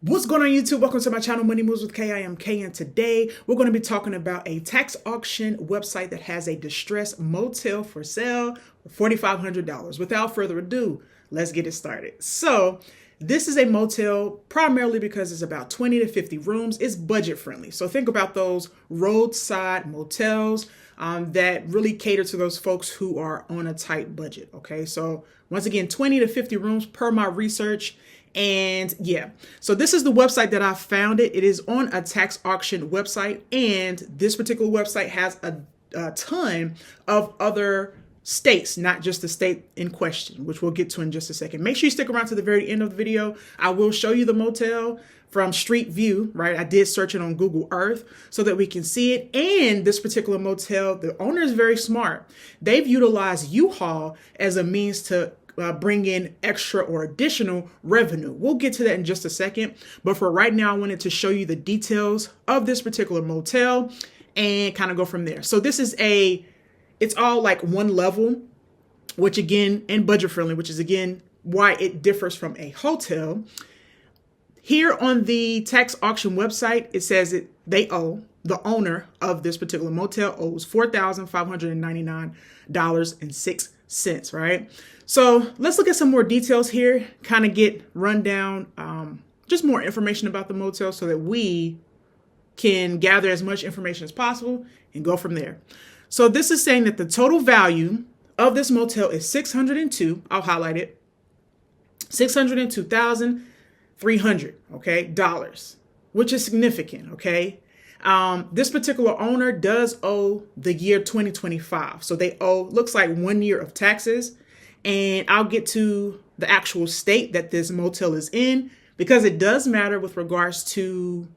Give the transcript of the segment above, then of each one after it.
What's going on YouTube? Welcome to my channel, Money Moves with K. I am K, and today we're going to be talking about a tax auction website that has a distressed motel for sale for $4,500. Without further ado, let's get it started. So this is a motel primarily because it's about 20 to 50 rooms. It's budget friendly. So think about those roadside motels that really cater to those folks who are on a tight budget. Okay, so once again, 20 to 50 rooms per my research. And yeah, so this is the website that I found it. It is on a tax auction website, and this particular website has a ton of other states, not just the state in question, which we'll get to in just a second. Make sure you stick around to the very end of the video. I will show you the motel from Street View, right? I did search it on Google Earth so that we can see it. And this particular motel, the owner is very smart. They've utilized U-Haul as a means to bring in extra or additional revenue. We'll get to that in just a second. But for right now, I wanted to show you the details of this particular motel and kind of go from there. So this is it's all like one level, which again, and budget friendly, which is again, why it differs from a hotel. Here on the tax auction website, it says the owner of this particular motel owes $4,599.06, right? So let's look at some more details here, kind of get rundown, just more information about the motel so that we can gather as much information as possible and go from there. So this is saying that the total value of this motel is I'll highlight it, $602,300, okay, dollars, which is significant, okay? This particular owner does owe the year 2025. So they owe, looks like 1 year of taxes. And I'll get to the actual state that this motel is in, because it does matter with regards to,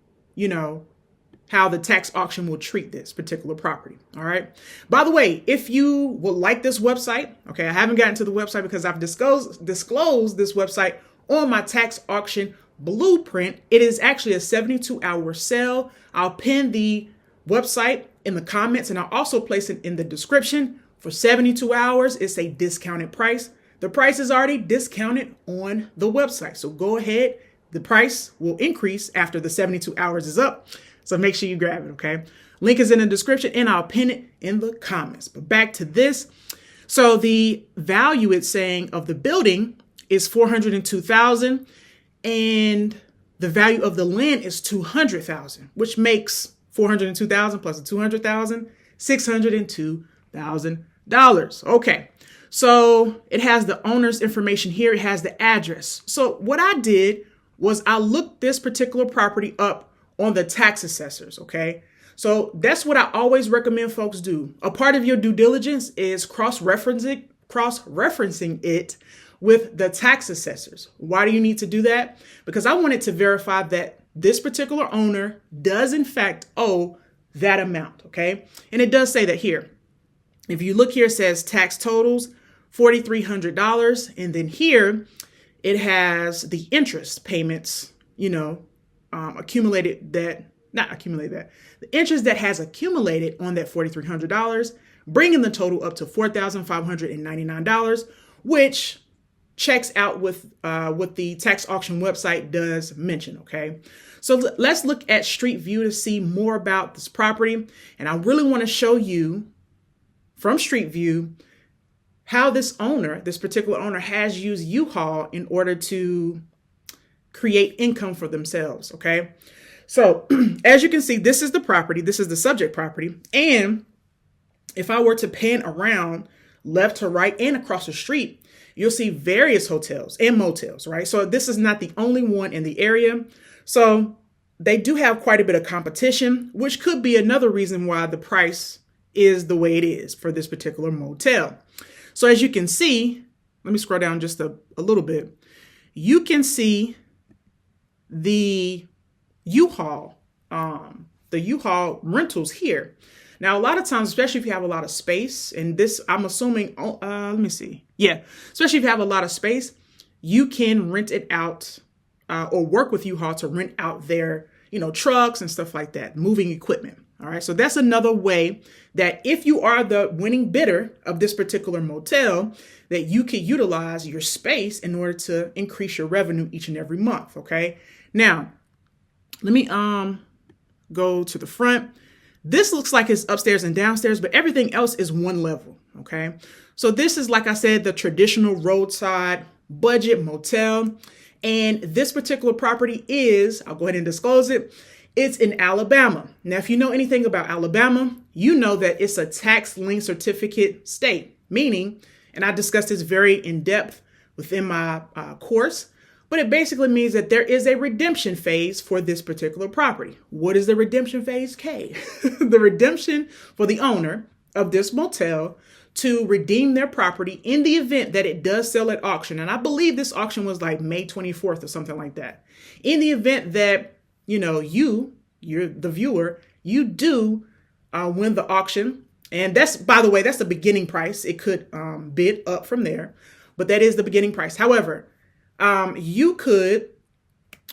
how the tax auction will treat this particular property. All right. By the way, if you would like this website, okay, I haven't gotten to the website because I've disclosed this website on my tax auction blueprint. It is actually a 72-hour sale. I'll pin the website in the comments, and I'll also place it in the description. For 72 hours, it's a discounted price. The price is already discounted on the website. So go ahead. The price will increase after the 72 hours is up. So make sure you grab it, okay? Link is in the description, and I'll pin it in the comments. But back to this. So the value it's saying of the building is $402,000, and the value of the land is $200,000, which makes $402,000 plus the $200,000, $602,000. Okay, so it has the owner's information here. It has the address. So what I did was I looked this particular property up on the tax assessors. Okay, so that's what I always recommend folks do. A part of your due diligence is cross-referencing it with the tax assessors. Why do you need to do that? Because I wanted to verify that this particular owner does in fact owe that amount. Okay, and it does say that here. If you look here, it says tax totals, $4,300. And then here it has the interest payments, the interest that has accumulated on that $4,300, bringing the total up to $4,599, which checks out with what the tax auction website does mention. Okay, so let's look at Street View to see more about this property. And I really want to show you from Street View how this particular owner has used U-Haul in order to create income for themselves. Okay, so as you can see, this is the property. This is the subject property. And if I were to pan around left to right and across the street, you'll see various hotels and motels, right? So this is not the only one in the area. So they do have quite a bit of competition, which could be another reason why the price is the way it is for this particular motel. So as you can see, let me scroll down just a little bit. You can see the U-Haul rentals here. Now, a lot of times, especially if you have a lot of space, and this, I'm assuming, let me see. Yeah, especially if you have a lot of space, you can rent it out or work with U-Haul to rent out their, trucks and stuff like that, moving equipment. All right, so that's another way that if you are the winning bidder of this particular motel, that you can utilize your space in order to increase your revenue each and every month. Okay, Now, let me go to the front. This looks like it's upstairs and downstairs, but everything else is one level, okay? So this is, like I said, the traditional roadside budget motel. And this particular property is, I'll go ahead and disclose it, it's in Alabama. Now, if you know anything about Alabama, you know that it's a tax lien certificate state, meaning, and I discussed this very in depth within my course, but it basically means that there is a redemption phase for this particular property. What is the redemption phase, Kay? The redemption for the owner of this motel to redeem their property in the event that it does sell at auction. And I believe this auction was like May 24th or something like that. In the event that, you're the viewer, you do win the auction. And that's, by the way, that's the beginning price. It could bid up from there, but that is the beginning price. However, you could,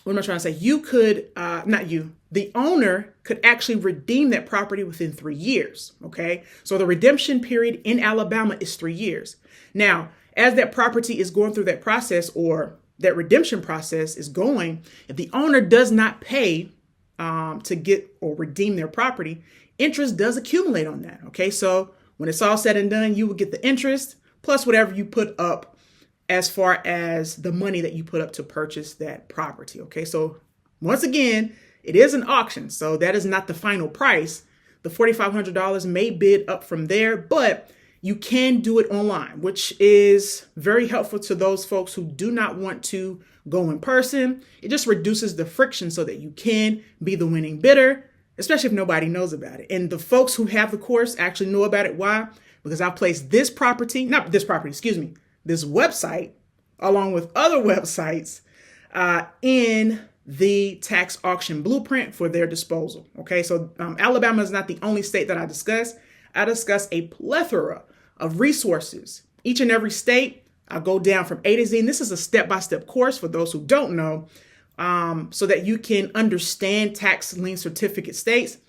what am I trying to say? You could, the owner could actually redeem that property within 3 years. Okay. So the redemption period in Alabama is 3 years. Now, as that property is going through that process, or that redemption process is going, if the owner does not pay to get or redeem their property, interest does accumulate on that. Okay. So when it's all said and done, you will get the interest plus whatever you put up as far as the money that you put up to purchase that property. Okay. So once again, it is an auction. So that is not the final price. The $4,500 may bid up from there, but you can do it online, which is very helpful to those folks who do not want to go in person. It just reduces the friction so that you can be the winning bidder, especially if nobody knows about it. And the folks who have the course actually know about it. Why? Because I've placed this website, along with other websites, in the tax auction blueprint for their disposal. Okay, so Alabama is not the only state that I discuss. I discuss a plethora of resources. Each and every state, I go down from A to Z. And this is a step-by-step course for those who don't know, so that you can understand tax lien certificate states,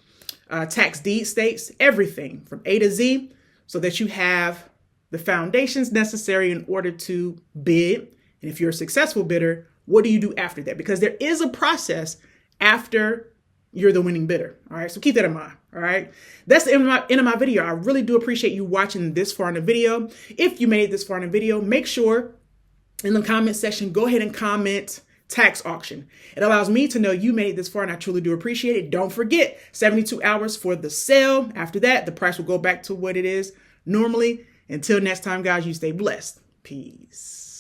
tax deed states, everything from A to Z, so that you have the foundations necessary in order to bid. And if you're a successful bidder, what do you do after that? Because there is a process after you're the winning bidder. All right. So keep that in mind. All right. That's the end of my video. I really do appreciate you watching this far in the video. If you made it this far in the video, make sure in the comment section, go ahead and comment tax auction. It allows me to know you made it this far, and I truly do appreciate it. Don't forget, 72 hours for the sale. After that, the price will go back to what it is normally. Until next time, guys, you stay blessed. Peace.